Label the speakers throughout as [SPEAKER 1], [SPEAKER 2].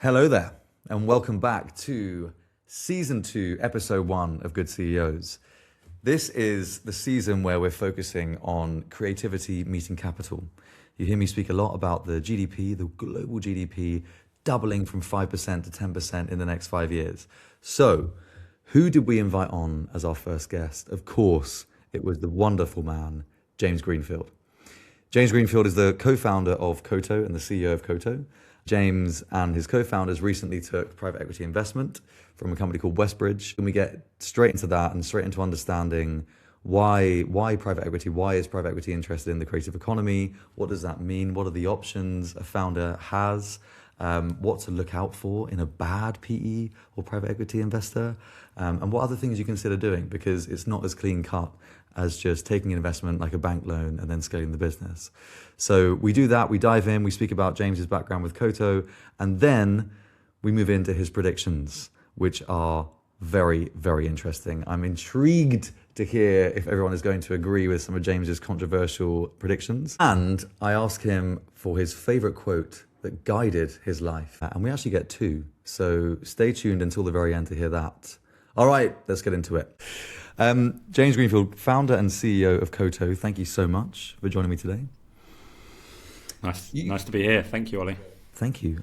[SPEAKER 1] Hello there, and welcome back to Season 2, Episode 1 of Good CEOs. This is the season where we're focusing on creativity meeting capital. You hear me speak a lot about the GDP, the global GDP, doubling from 5% to 10% in the next 5 years. So, who did we invite on as our first guest? Of course, it was the wonderful man, James Greenfield. James Greenfield is the co-founder of Koto and the CEO of Koto. James and his co-founders recently took private equity investment from a company called Westbridge. And we get straight into that and straight into understanding why private equity, why is private equity interested in the creative economy? What does that mean? What are the options a founder has? What to look out for in a bad PE or private equity investor? And what other things you consider doing, because it's not as clean cut as just taking an investment like a bank loan and then scaling the business. So we do that, we dive in, we speak about James's background with Koto, and then we move into his predictions, which are very, very interesting. I'm intrigued to hear if everyone is going to agree with some of James's controversial predictions. And I ask him for his favorite quote that guided his life. And we actually get two. So stay tuned until the very end to hear that. All right, let's get into it. James Greenfield, founder and CEO of Koto, thank you so much for joining me today.
[SPEAKER 2] Nice to be here. Thank you, Ollie.
[SPEAKER 1] Thank you.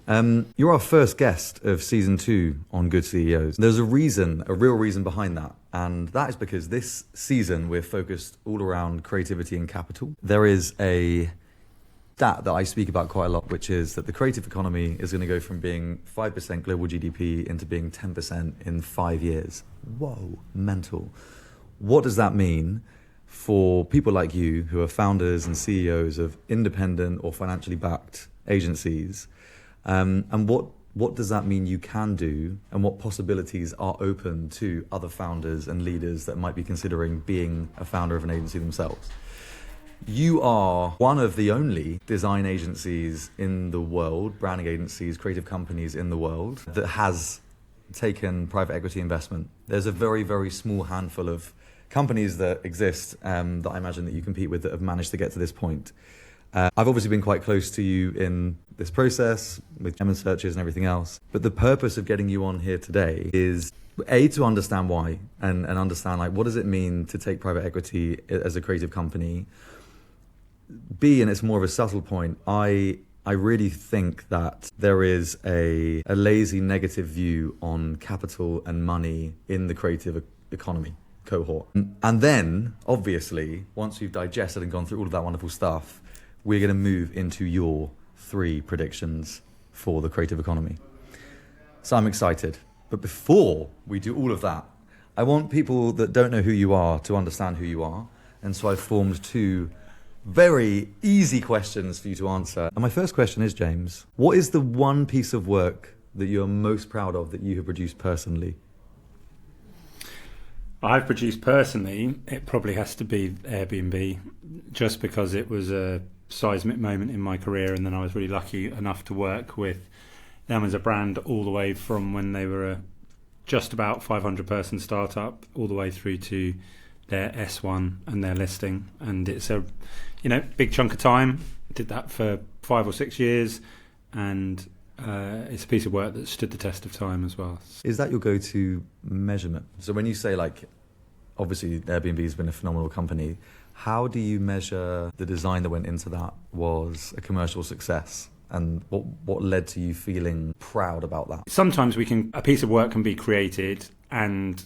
[SPEAKER 1] You're our first guest of season 2 on Good CEOs. There's a real reason behind that. And that is because this season we're focused all around creativity and capital. There is a stat that I speak about quite a lot, which is that the creative economy is going to go from being 5% global GDP into being 10% in 5 years. Whoa, mental. What does that mean for people like you who are founders and CEOs of independent or financially backed agencies? And what does that mean you can do, and what possibilities are open to other founders and leaders that might be considering being a founder of an agency themselves? You are one of the only design agencies in the world, branding agencies, creative companies in the world that has taken private equity investment. There's a very, very small handful of companies that exist that I imagine that you compete with that have managed to get to this point. I've obviously been quite close to you in this process with Gemini searches and everything else. But the purpose of getting you on here today is A, to understand why and understand like what does it mean to take private equity as a creative company. B, and it's more of a subtle point, I really think that there is a lazy negative view on capital and money in the creative economy cohort. And then, obviously, once we've digested and gone through all of that wonderful stuff, we're going to move into your 3 predictions for the creative economy. So I'm excited. But before we do all of that, I want people that don't know who you are to understand who you are. And so I've formed 2 very easy questions for you to answer. And my first question is, James, what is the one piece of work that you're most proud of that you have produced personally?
[SPEAKER 2] I've produced personally, it probably has to be Airbnb, just because it was a seismic moment in my career, and then I was really lucky enough to work with them as a brand all the way from when they were a just about 500 person startup all the way through to their S1 and their listing. And it's a big chunk of time. Did that for 5 or 6 years, and it's a piece of work that stood the test of time as well.
[SPEAKER 1] Is that your go-to measurement? So when you say, like, obviously Airbnb has been a phenomenal company, how do you measure the design that went into that was a commercial success? And what led to you feeling proud about that?
[SPEAKER 2] Sometimes a piece of work can be created and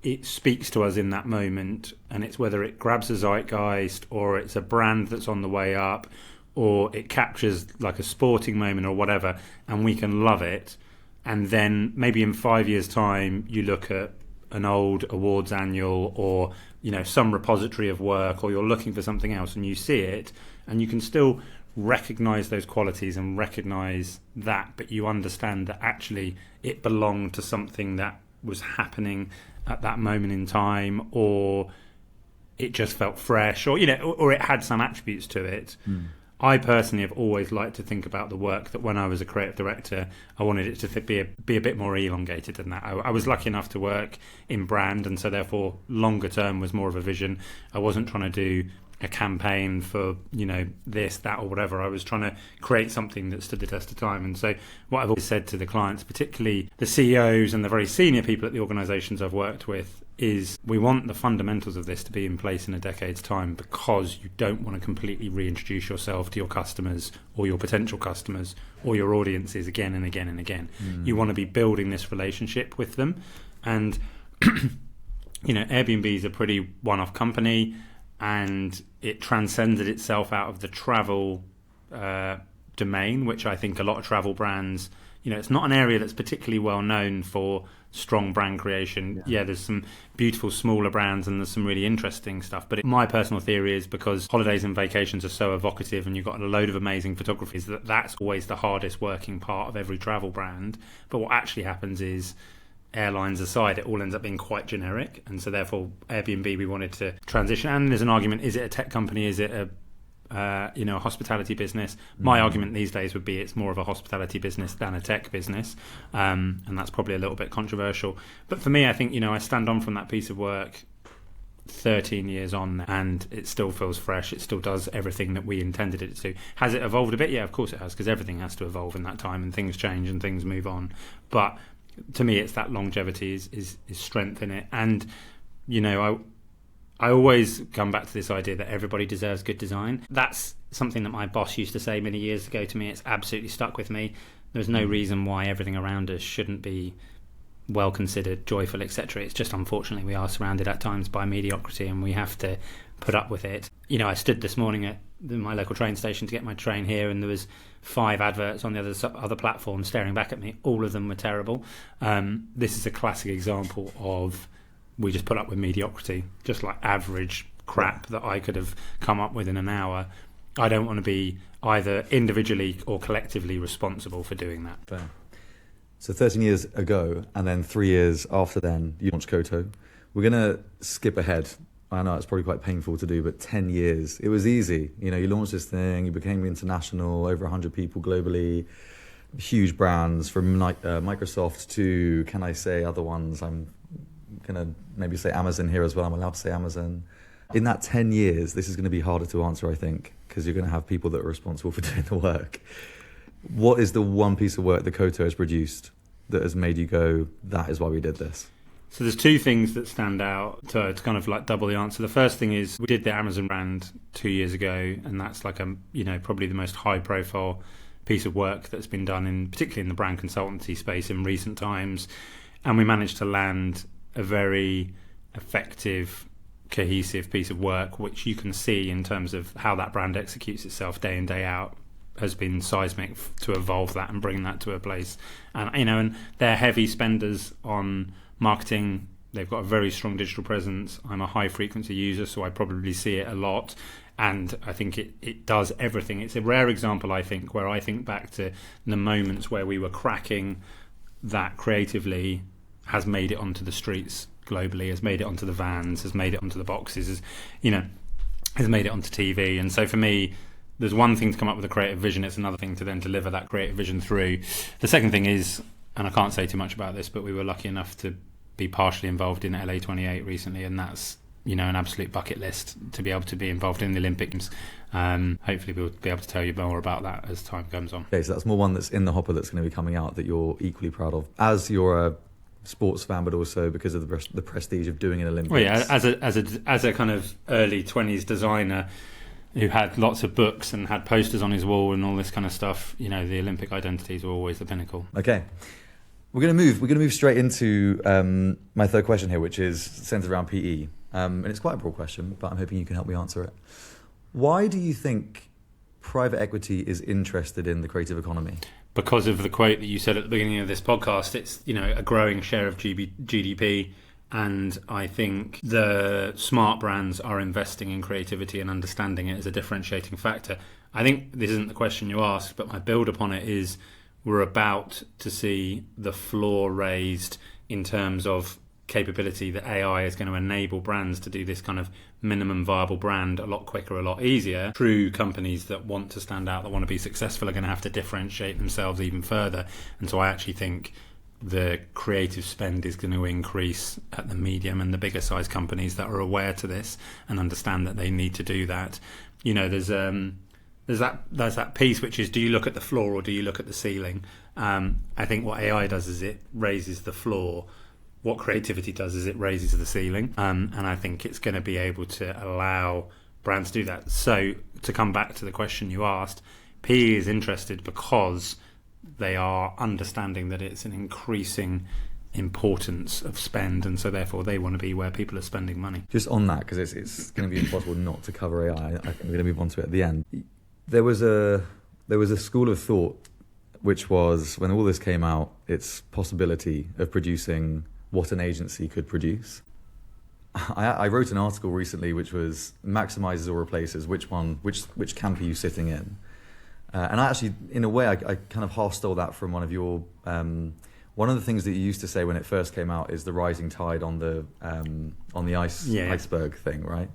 [SPEAKER 2] it speaks to us in that moment, and it's whether it grabs a zeitgeist or it's a brand that's on the way up, or it captures like a sporting moment or whatever, and we can love it. And then maybe in 5 years' time, you look at an old awards annual or some repository of work, or you're looking for something else and you see it, and you can still recognize those qualities and recognize that, but you understand that actually it belonged to something that was happening at that moment in time, or it just felt fresh, or or it had some attributes to it. I personally have always liked to think about the work that when I was a creative director, I wanted it to be a bit more elongated than that. I was lucky enough to work in brand, and so therefore longer term was more of a vision. I wasn't trying to do a campaign for, this, that, or whatever. I was trying to create something that stood the test of time. And so what I've always said to the clients, particularly the CEOs and the very senior people at the organisations I've worked with, is we want the fundamentals of this to be in place in a decade's time, because you don't want to completely reintroduce yourself to your customers or your potential customers or your audiences again and again and again. You want to be building this relationship with them. And Airbnb is a pretty one-off company, and it transcended itself out of the travel domain, which I think a lot of travel brands, it's not an area that's particularly well known for strong brand creation. Yeah, there's some beautiful smaller brands and there's some really interesting stuff. But my personal theory is, because holidays and vacations are so evocative and you've got a load of amazing photography, is that's always the hardest working part of every travel brand. But what actually happens is, airlines aside, it all ends up being quite generic. And so therefore Airbnb, we wanted to transition. And there's an argument, is it a tech company? Is it a hospitality business? My argument these days would be it's more of a hospitality business than a tech business, and that's probably a little bit controversial. But for me, I think I stand on from that piece of work 13 years on, and it still feels fresh. It still does everything that we intended it to. Has it evolved a bit? Yeah, of course it has, because everything has to evolve in that time, and things change and things move on. But to me, it's that longevity is strength in it. And I always come back to this idea that everybody deserves good design. That's something that my boss used to say many years ago to me. It's absolutely stuck with me. There's no reason why everything around us shouldn't be well considered, joyful, etc. It's just, unfortunately, we are surrounded at times by mediocrity, and we have to put up with it. I stood this morning at my local train station to get my train here, and there was 5 adverts on the other platform staring back at me. All of them were terrible. This is a classic example of, we just put up with mediocrity, just like average crap that I could have come up with in an hour. I don't want to be either individually or collectively responsible for doing that.
[SPEAKER 1] Fair. So 13 years ago, and then 3 years after then, you launched Koto. We're going to skip ahead. I know it's probably quite painful to do, but 10 years, it was easy. You launched this thing, you became international, over 100 people globally, huge brands from Microsoft to, can I say other ones? I'm going to maybe say Amazon here as well. I'm allowed to say Amazon. In that 10 years, this is going to be harder to answer, I think, because you're going to have people that are responsible for doing the work. What is the one piece of work that Koto has produced that has made you go, that is why we did this?
[SPEAKER 2] So there's 2 things that stand out to kind of like double the answer. The first thing is, we did the Amazon brand 2 years ago, and that's like probably the most high profile piece of work that's been done particularly in the brand consultancy space in recent times. And we managed to land a very effective, cohesive piece of work, which you can see in terms of how that brand executes itself day in, day out, has been seismic to evolve that and bring that to a place. And and they're heavy spenders on marketing. They've got a very strong digital presence. I'm a high frequency user, so I probably see it a lot. And I think it does everything. It's a rare example, I think, where I think back to the moments where we were cracking that creatively, has made it onto the streets globally, has made it onto the vans, has made it onto the boxes, has made it onto TV. And so for me, there's one thing to come up with a creative vision, it's another thing to then deliver that creative vision through. The second thing is, and I can't say too much about this, but we were lucky enough to be partially involved in LA28 recently, and that's an absolute bucket list to be able to be involved in the Olympics. Hopefully we'll be able to tell you more about that as time comes on.
[SPEAKER 1] Okay, so that's more one that's in the hopper that's going to be coming out that you're equally proud of, as you're a sports fan, but also because of the prestige of doing an Olympics.
[SPEAKER 2] Well, yeah, as a kind of early 20s designer who had lots of books and had posters on his wall and all this kind of stuff, the Olympic identities were always the pinnacle.
[SPEAKER 1] Okay. We're going to move straight into my third question here, which is centered around PE. And it's quite a broad question, but I'm hoping you can help me answer it. Why do you think private equity is interested in the creative economy?
[SPEAKER 2] Because of the quote that you said at the beginning of this podcast, it's a growing share of GDP, and I think the smart brands are investing in creativity and understanding it as a differentiating factor. I think this isn't the question you asked, but my build upon it is, we're about to see the floor raised in terms of capability that AI is going to enable brands to do this kind of minimum viable brand a lot quicker, a lot easier. True companies that want to stand out, that want to be successful, are going to have to differentiate themselves even further. And so I actually think the creative spend is going to increase at the medium and the bigger size companies that are aware to this and understand that they need to do that. There's that piece which is, do you look at the floor or do you look at the ceiling? I think what AI does is it raises the floor. What creativity does is it raises the ceiling, and I think it's going to be able to allow brands to do that. So to come back to the question you asked, PE is interested because they are understanding that it's an increasing importance of spend, and so therefore they want to be where people are spending money.
[SPEAKER 1] Just on that, because it's going to be impossible not to cover AI, I think we're going to move on to it at the end. There was a school of thought which was, when all this came out, its possibility of producing what an agency could produce. I wrote an article recently which was maximizes or replaces, which camp are you sitting in? And I actually, in a way, I kind of half stole that from one of your... one of the things that you used to say when it first came out is the rising tide on the iceberg thing, right?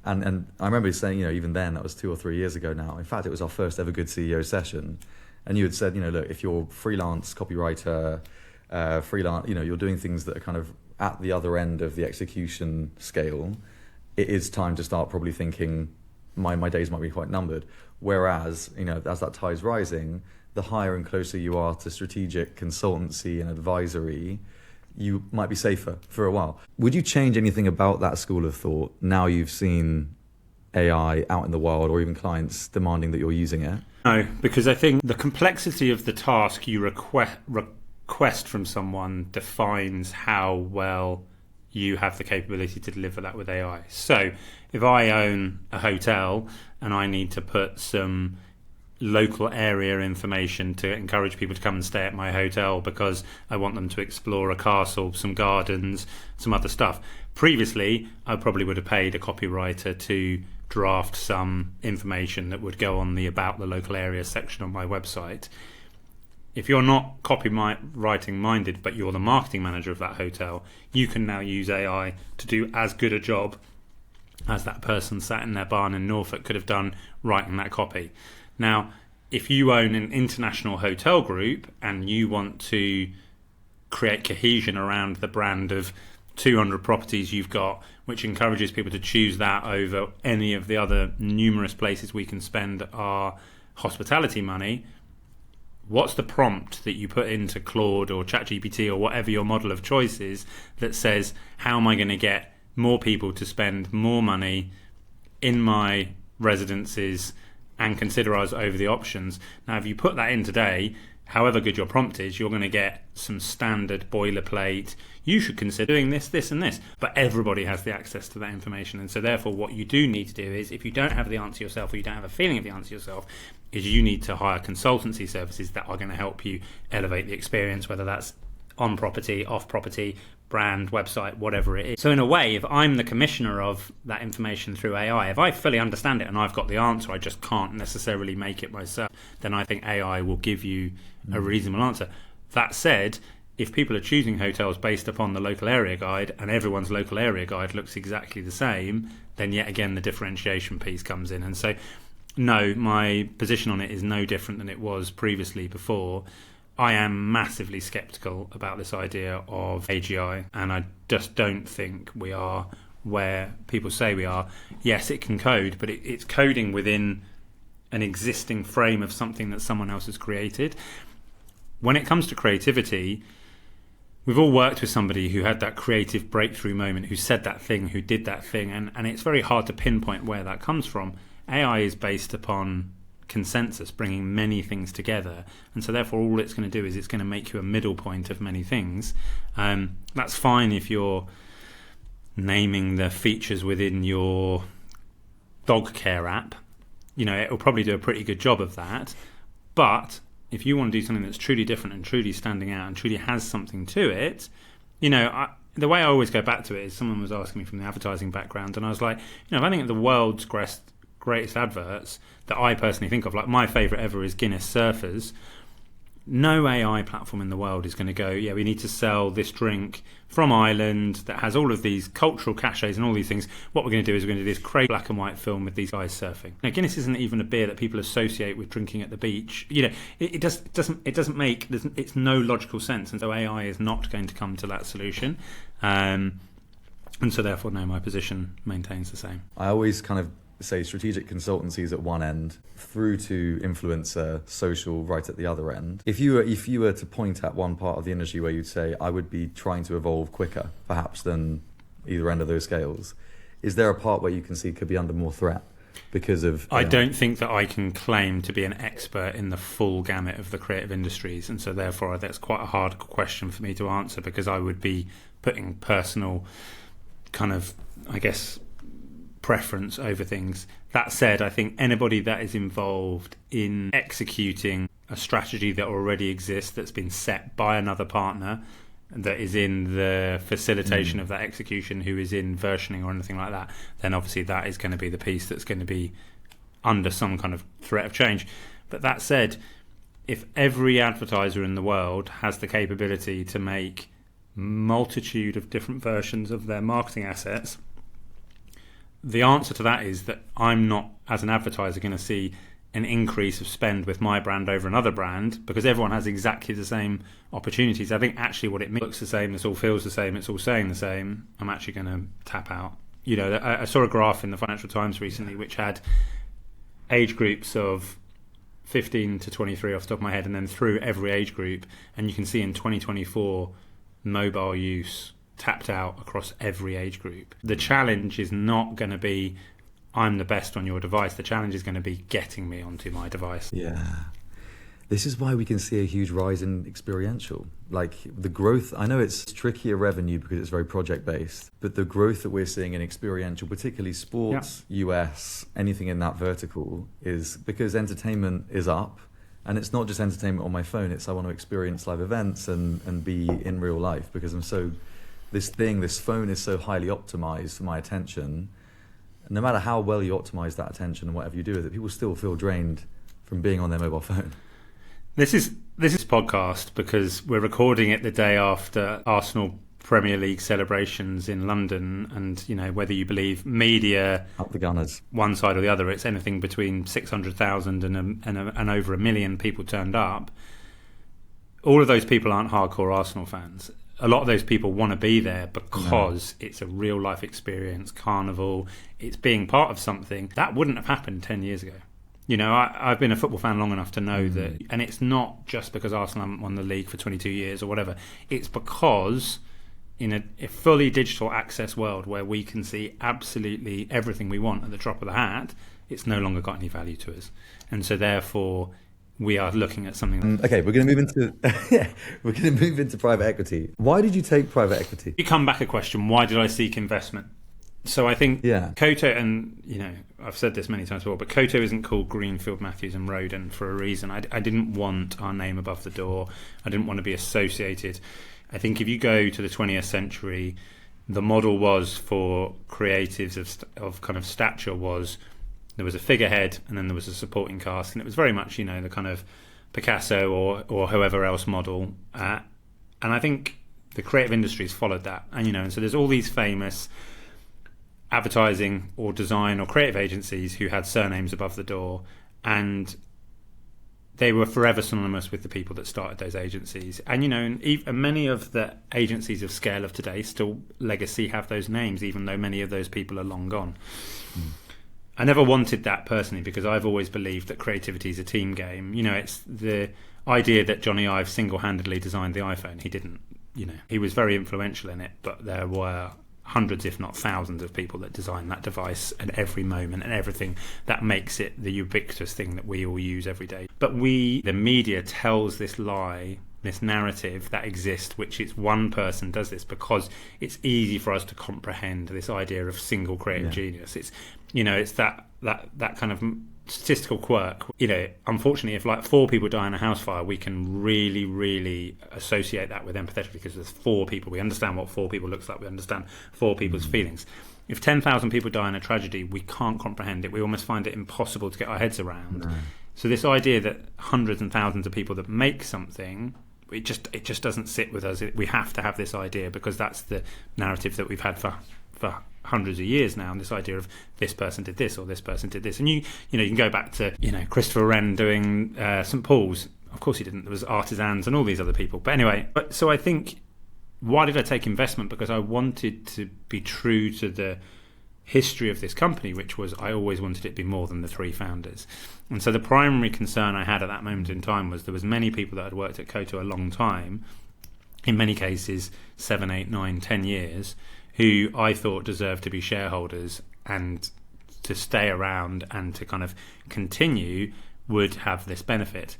[SPEAKER 1] And I remember saying, even then, that was 2 or 3 years ago now. In fact, it was our first ever Good CEO session. And you had said, look, if you're freelance copywriter, you're doing things that are kind of at the other end of the execution scale, it is time to start probably thinking my days might be quite numbered. Whereas, as that tide's rising, the higher and closer you are to strategic consultancy and advisory, you might be safer for a while. Would you change anything about that school of thought now you've seen AI out in the wild, or even clients demanding that you're using it?
[SPEAKER 2] No, because I think the complexity of the task you request from someone defines how well you have the capability to deliver that with AI. So if I own a hotel and I need to put some local area information to encourage people to come and stay at my hotel because I want them to explore a castle, some gardens, some other stuff. Previously, I probably would have paid a copywriter to draft some information that would go on the about the local area section on my website. If you're not copywriting minded, but you're the marketing manager of that hotel, you can now use AI to do as good a job as that person sat in their barn in Norfolk could have done writing that copy. Now, if you own an international hotel group and you want to create cohesion around the brand of 200 properties you've got, which encourages people to choose that over any of the other numerous places we can spend our hospitality money, what's the prompt that you put into Claude or ChatGPT or whatever your model of choice is that says, how am I going to get more people to spend more money in my residences and consider us over the options? Now, if you put that in today, however good your prompt is, you're going to get some standard boilerplate. You should consider doing this, this, and this. But everybody has the access to that information. And so therefore, what you do need to do is, if you don't have the answer yourself, or you don't have a feeling of the answer yourself, is you need to hire consultancy services that are going to help you elevate the experience, whether that's on property, off property, brand, website, whatever it is. So in a way, if I'm the commissioner of that information through AI, if I fully understand it and I've got the answer, I just can't necessarily make it myself, then I think AI will give you a reasonable answer. That said, if people are choosing hotels based upon the local area guide and everyone's local area guide looks exactly the same, then yet again the differentiation piece comes in. And so no, my position on it is no different than it was previously before. I am massively sceptical about this idea of AGI, and I just don't think we are where people say we are. Yes, it can code, but it's coding within an existing frame of something that someone else has created. When it comes to creativity, we've all worked with somebody who had that creative breakthrough moment, who said that thing, who did that thing, and it's very hard to pinpoint where that comes from. AI is based upon consensus, bringing many things together, and so therefore all it's going to do is it's going to make you a middle point of many things. That's fine if you're naming the features within your dog care app. It'll probably do a pretty good job of that, but if you want to do something that's truly different and truly standing out and truly has something to it, the way I always go back to it is, someone was asking me from the advertising background, and I was like, if I think of the world's greatest adverts that I personally think of, like my favourite ever is Guinness Surfers. No AI platform in the world is going to go, yeah, we need to sell this drink from Ireland that has all of these cultural cachets and all these things. What we're going to do is we're going to do this crazy black and white film with these guys surfing. Now, Guinness isn't even a beer that people associate with drinking at the beach. You know, it doesn't make, it's no logical sense, and so AI is not going to come to that solution. And so therefore, no, my position maintains the same.
[SPEAKER 1] I always kind of say strategic consultancies at one end through to influencer social right at the other end. If you were to point at one part of the industry where you'd say I would be trying to evolve quicker perhaps than either end of those scales, is there a part where you can see could be under more threat because of
[SPEAKER 2] I don't think that I can claim to be an expert in the full gamut of the creative industries, and so therefore that's quite a hard question for me to answer, because I would be putting personal kind of, I guess, preference over things. That said, I think anybody that is involved in executing a strategy that already exists, that's been set by another partner, that is in the facilitation of that execution, who is in versioning or anything like that, then obviously that is going to be the piece that's going to be under some kind of threat of change. But that said, if every advertiser in the world has the capability to make multitude of different versions of their marketing assets, the answer to that is that I'm not, as an advertiser, going to see an increase of spend with my brand over another brand, because everyone has exactly the same opportunities. I think actually what it means looks the same, this all feels the same, it's all saying the same. I'm actually going to tap out. You know, I saw a graph in the Financial Times recently which had age groups of 15 to 23 off the top of my head, and then through every age group, and you can see in 2024 mobile use tapped out across every age group. The challenge is not going to be I'm the best on your device. The challenge is going to be getting me onto my device.
[SPEAKER 1] Yeah. This is why we can see a huge rise in experiential. Like the growth, I know it's trickier revenue because it's very project based, but the growth that we're seeing in experiential, particularly sports, US, anything in that vertical, is because entertainment is up. And it's not just entertainment on my phone, it's I want to experience live events and be in real life, because this phone is so highly optimized for my attention. And no matter how well you optimize that attention and whatever you do with it, people still feel drained from being on their mobile phone.
[SPEAKER 2] This is podcast because we're recording it the day after Arsenal Premier League celebrations in London, and you know, whether you believe media
[SPEAKER 1] Up the Gunners,
[SPEAKER 2] one side or the other, it's anything between 600,000 and over 1 million people turned up. All of those people aren't hardcore Arsenal fans. A lot of those people want to be there because it's a real life experience, carnival, it's being part of something that wouldn't have happened 10 years ago. You know, I've been a football fan long enough to know that, and it's not just because Arsenal haven't won the league for 22 years or whatever, it's because in a fully digital access world where we can see absolutely everything we want at the drop of the hat, it's no longer got any value to us. And so therefore we are looking at something.
[SPEAKER 1] Okay, we're going to move into private equity. Why did you take private equity?
[SPEAKER 2] You come back a question, why did I seek investment? So I think Koto, and you know, I've said this many times before, but Koto isn't called Greenfield, Matthews and Roden for a reason. I didn't want our name above the door. I didn't want to be associated. I think if you go to the 20th century, the model was for creatives of kind of stature was there was a figurehead and then there was a supporting cast, and it was very much, you know, the kind of Picasso or whoever else model. And I think the creative industries followed that, and you know, and so there's all these famous advertising or design or creative agencies who had surnames above the door, and they were forever synonymous with the people that started those agencies. And you know, and many of the agencies of scale of today still legacy have those names, even though many of those people are long gone. I never wanted that personally, because I've always believed that creativity is a team game. You know, it's the idea that Johnny Ive single-handedly designed the iPhone. He didn't, you know, he was very influential in it, but there were hundreds, if not thousands, of people that designed that device at every moment and everything that makes it the ubiquitous thing that we all use every day. But the media tells this lie, this narrative that exists, which is one person does this because it's easy for us to comprehend this idea of single creative genius. It's, you know, it's that kind of statistical quirk. You know, unfortunately, if like 4 people die in a house fire, we can really, really associate that with empathetically, because there's 4 people. We understand what 4 people looks like. We understand 4 people's feelings. If 10,000 people die in a tragedy, we can't comprehend it. We almost find it impossible to get our heads around. So this idea that hundreds and thousands of people that make something, it just doesn't sit with us. We have to have this idea because that's the narrative that we've had for hundreds of years now, and this idea of this person did this or this person did this. And you can go back to Christopher Wren doing St Paul's. Of course he didn't. There was artisans and all these other people. But anyway, so I think, why did I take investment? Because I wanted to be true to the history of this company, which was I always wanted it to be more than the three founders. And so the primary concern I had at that moment in time was there was many people that had worked at Koto a long time, in many cases 7, 8, 9, 10 years, who I thought deserved to be shareholders, and to stay around and to kind of continue would have this benefit.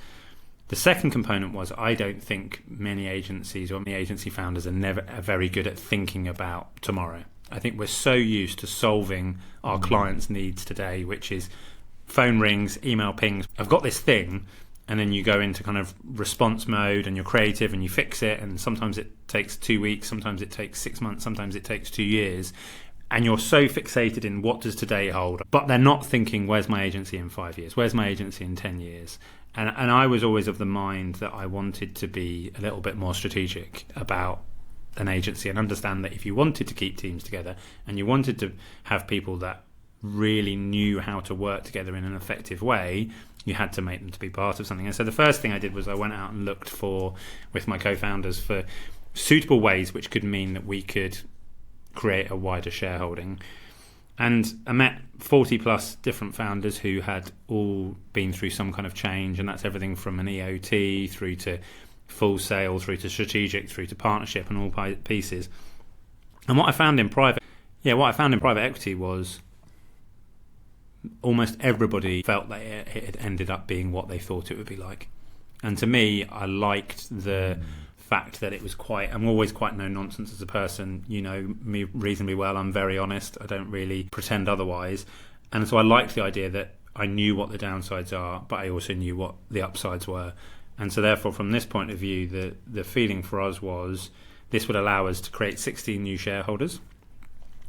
[SPEAKER 2] The second component was I don't think many agencies or many agency founders are very good at thinking about tomorrow. I think we're so used to solving our clients' needs today, which is phone rings, email pings. I've got this thing, and then you go into kind of response mode and you're creative and you fix it, and sometimes it takes 2 weeks, sometimes it takes 6 months, sometimes it takes 2 years. And you're so fixated in what does today hold, but they're not thinking, where's my agency in 5 years? Where's my agency in 10 years? And I was always of the mind that I wanted to be a little bit more strategic about an agency, and understand that if you wanted to keep teams together and you wanted to have people that really knew how to work together in an effective way, you had to make them to be part of something. And so the first thing I did was I went out and looked with my co-founders for suitable ways which could mean that we could create a wider shareholding. And I met 40 plus different founders who had all been through some kind of change, and that's everything from an EOT through to full sale, through to strategic, through to partnership, and all pieces. And what I found in private equity was almost everybody felt that it had ended up being what they thought it would be like. And to me, I liked the fact that it was I'm always quite no nonsense as a person. You know me reasonably well. I'm very honest. I don't really pretend otherwise. And so I liked the idea that I knew what the downsides are, but I also knew what the upsides were. And so therefore, from this point of view, the feeling for us was this would allow us to create 16 new shareholders.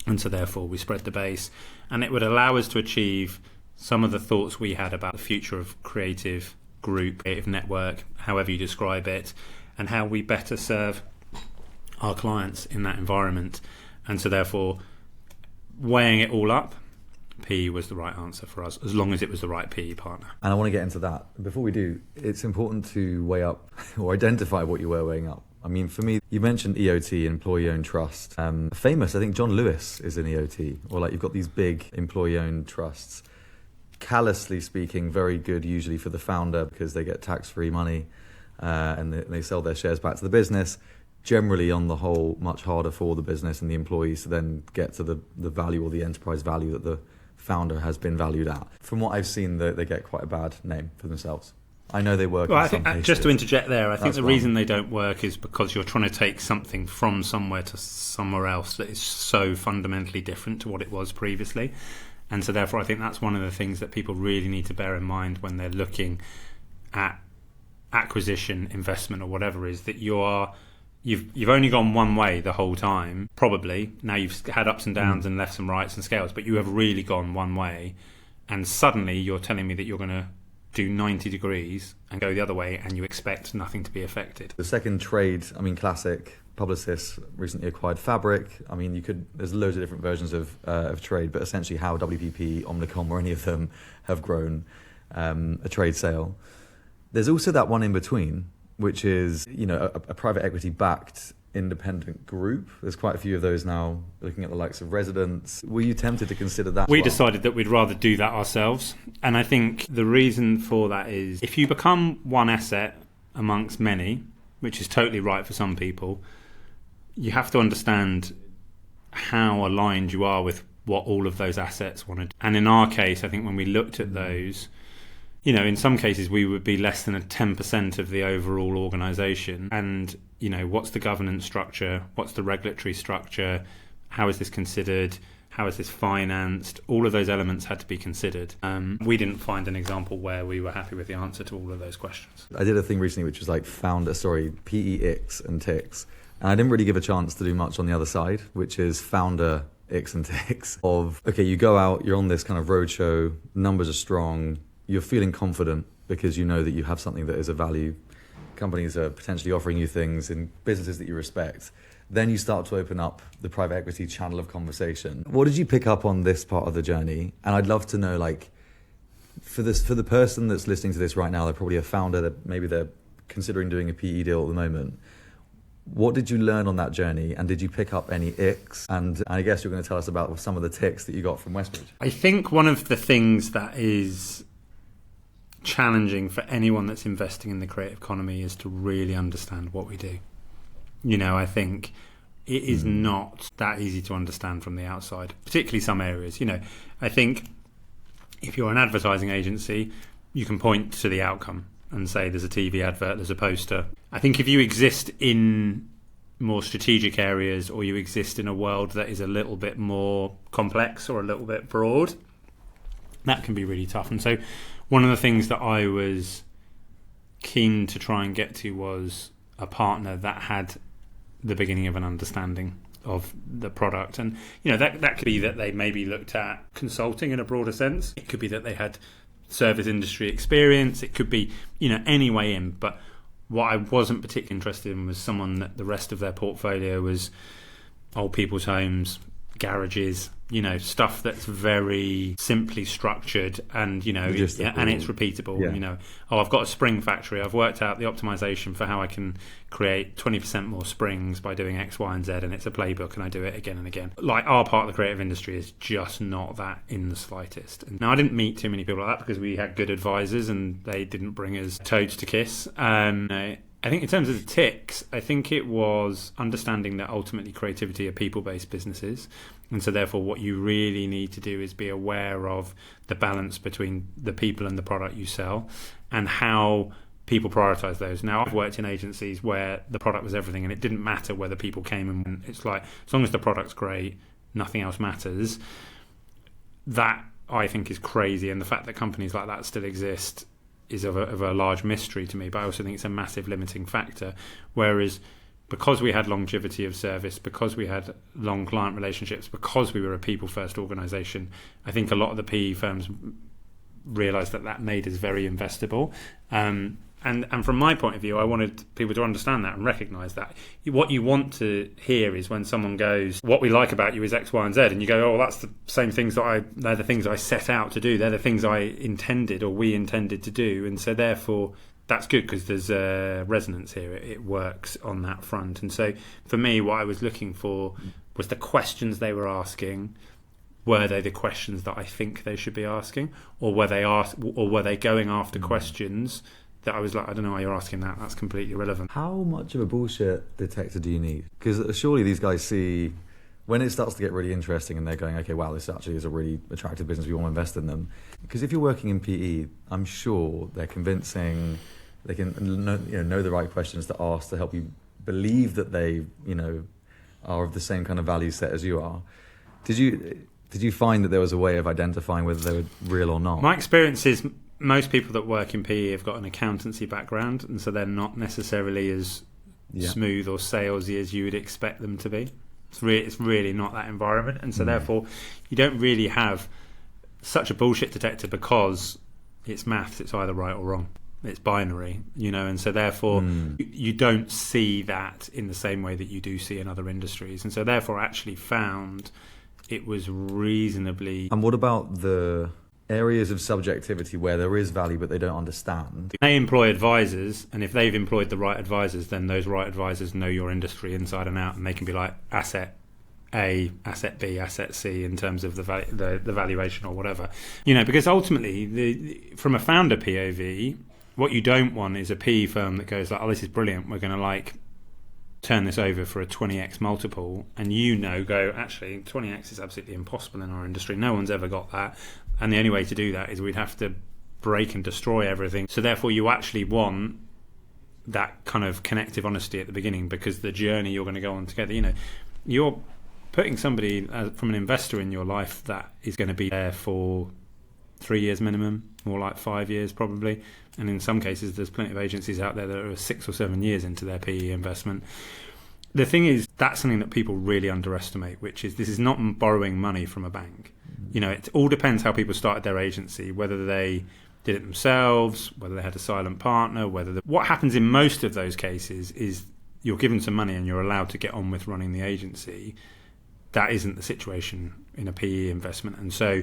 [SPEAKER 2] And so therefore, we spread the base. And it would allow us to achieve some of the thoughts we had about the future of creative group, creative network, however you describe it, and how we better serve our clients in that environment. And so therefore, weighing it all up, PE was the right answer for us, as long as it was the right PE partner.
[SPEAKER 1] And I want to get into that. Before we do, it's important to weigh up or identify what you were weighing up. I mean, for me, you mentioned EOT, employee-owned trust. Famous, I think John Lewis is an EOT, or like you've got these big employee-owned trusts. Callously speaking, very good usually for the founder because they get tax-free money and they sell their shares back to the business. Generally, on the whole, much harder for the business and the employees to then get to the value or the enterprise value that the founder has been valued at. From what I've seen, they get quite a bad name for themselves. I know they work.
[SPEAKER 2] Well, I think just to interject there, I think the reason they don't work is because you're trying to take something from somewhere to somewhere else that is so fundamentally different to what it was previously. And so therefore, I think that's one of the things that people really need to bear in mind when they're looking at acquisition, investment, or whatever, is that you've only gone one way the whole time, probably. Now you've had ups and downs and lefts and rights and scales, but you have really gone one way. And suddenly you're telling me that you're going to do 90 degrees and go the other way, and you expect nothing to be affected.
[SPEAKER 1] The second trade, I mean, classic. Publicis recently acquired Fabric. I mean, there's loads of different versions of trade, but essentially how WPP, Omnicom, or any of them have grown a trade sale. There's also that one in between, which is, a private equity backed independent group. There's quite a few of those now, looking at the likes of Residents. Were you tempted to consider that?
[SPEAKER 2] We decided that we'd rather do that ourselves. And I think the reason for that is if you become one asset amongst many, which is totally right for some people, you have to understand how aligned you are with what all of those assets want to do. And in our case, I think when we looked at those, in some cases we would be less than 10% of the overall organisation. And, what's the governance structure? What's the regulatory structure? How is this considered? How is this financed? All of those elements had to be considered. We didn't find an example where we were happy with the answer to all of those questions.
[SPEAKER 1] I did a thing recently which was like PEX and TIX. And I didn't really give a chance to do much on the other side, which is founder X and TIX of, okay, you go out, you're on this kind of roadshow, numbers are strong, you're feeling confident because you know that you have something that is of value. Companies are potentially offering you things in businesses that you respect. Then you start to open up the private equity channel of conversation. What did you pick up on this part of the journey? And I'd love to know, like, for the person that's listening to this right now, they're probably a founder, that maybe they're considering doing a PE deal at the moment. What did you learn on that journey, and did you pick up any icks? And I guess you're going to tell us about some of the ticks that you got from Westbridge.
[SPEAKER 2] I think one of the things that is challenging for anyone that's investing in the creative economy is to really understand what we do. I think it is not that easy to understand from the outside, particularly some areas. I think if you're an advertising agency, you can point to the outcome and say there's a TV advert, there's a poster. I think if you exist in more strategic areas, or you exist in a world that is a little bit more complex or a little bit broad, that can be really tough. And so one of the things that I was keen to try and get to was a partner that had the beginning of an understanding of the product. And that could be that they maybe looked at consulting in a broader sense. It could be that they had service industry experience. It could be any way in. But what I wasn't particularly interested in was someone that the rest of their portfolio was old people's homes, garages, stuff that's very simply structured, and and it's repeatable.
[SPEAKER 1] Yeah.
[SPEAKER 2] I've got a spring factory. I've worked out the optimization for how I can create 20% more springs by doing X, Y, and Z, and it's a playbook, and I do it again and again. Like, our part of the creative industry is just not that in the slightest. And now, I didn't meet too many people like that because we had good advisors and they didn't bring us toads to kiss. I think in terms of the ticks, I think it was understanding that ultimately creativity are people-based businesses. And so therefore what you really need to do is be aware of the balance between the people and the product you sell, and how people prioritize those. Now, I've worked in agencies where the product was everything, and it didn't matter whether people came and went. It's like, as long as the product's great, nothing else matters. That, I think, is crazy. And the fact that companies like that still exist is of a large mystery to me, but I also think it's a massive limiting factor. Whereas, because we had longevity of service, because we had long client relationships, because we were a people-first organisation, I think a lot of the PE firms realised that made us very investable. And from my point of view, I wanted people to understand that and recognise that. What you want to hear is when someone goes, what we like about you is X, Y, and Z, and you go, oh, that's the same things they're the things I set out to do. They're the things I intended, or we intended to do. And so therefore, that's good because there's a resonance here. It works on that front. And so for me, what I was looking for was the questions they were asking. Were they the questions that I think they should be asking, or were they going after questions that I was like, I don't know why you're asking that. That's completely irrelevant.
[SPEAKER 1] How much of a bullshit detector do you need? Because surely these guys see, when it starts to get really interesting and they're going, okay, wow, this actually is a really attractive business, we want to invest in them. Because if you're working in PE, I'm sure they're convincing, they can know the right questions to ask to help you believe that they are of the same kind of value set as you are. Did you find that there was a way of identifying whether they were real or not?
[SPEAKER 2] My experience is most people that work in PE have got an accountancy background, and so they're not necessarily as smooth or salesy as you would expect them to be. It's really not that environment, and so therefore you don't really have such a bullshit detector because it's maths. It's either right or wrong. It's binary, and so therefore you don't see that in the same way that you do see in other industries, and so therefore I actually found it was reasonably.
[SPEAKER 1] And what about the areas of subjectivity where there is value but they don't understand?
[SPEAKER 2] They employ advisors, and if they've employed the right advisors, then those right advisors know your industry inside and out, and they can be like asset A, asset B, asset C in terms of the valuation or whatever. Because ultimately, from a founder POV, what you don't want is a PE firm that goes like, oh, this is brilliant, we're going to turn this over for a 20x multiple, and go, actually 20x is absolutely impossible in our industry, no one's ever got that, and the only way to do that is we'd have to break and destroy everything. So therefore you actually want that kind of connective honesty at the beginning, because the journey you're going to go on together, you're putting somebody from an investor in your life that is going to be there for 3 years minimum, more like 5 years probably, and in some cases there's plenty of agencies out there that are 6 or 7 years into their PE investment. The thing is, that's something that people really underestimate, which is this is not borrowing money from a bank. It all depends how people started their agency, whether they did it themselves, whether they had a silent partner, what happens in most of those cases is you're given some money and you're allowed to get on with running the agency. That isn't the situation in a PE investment. And so,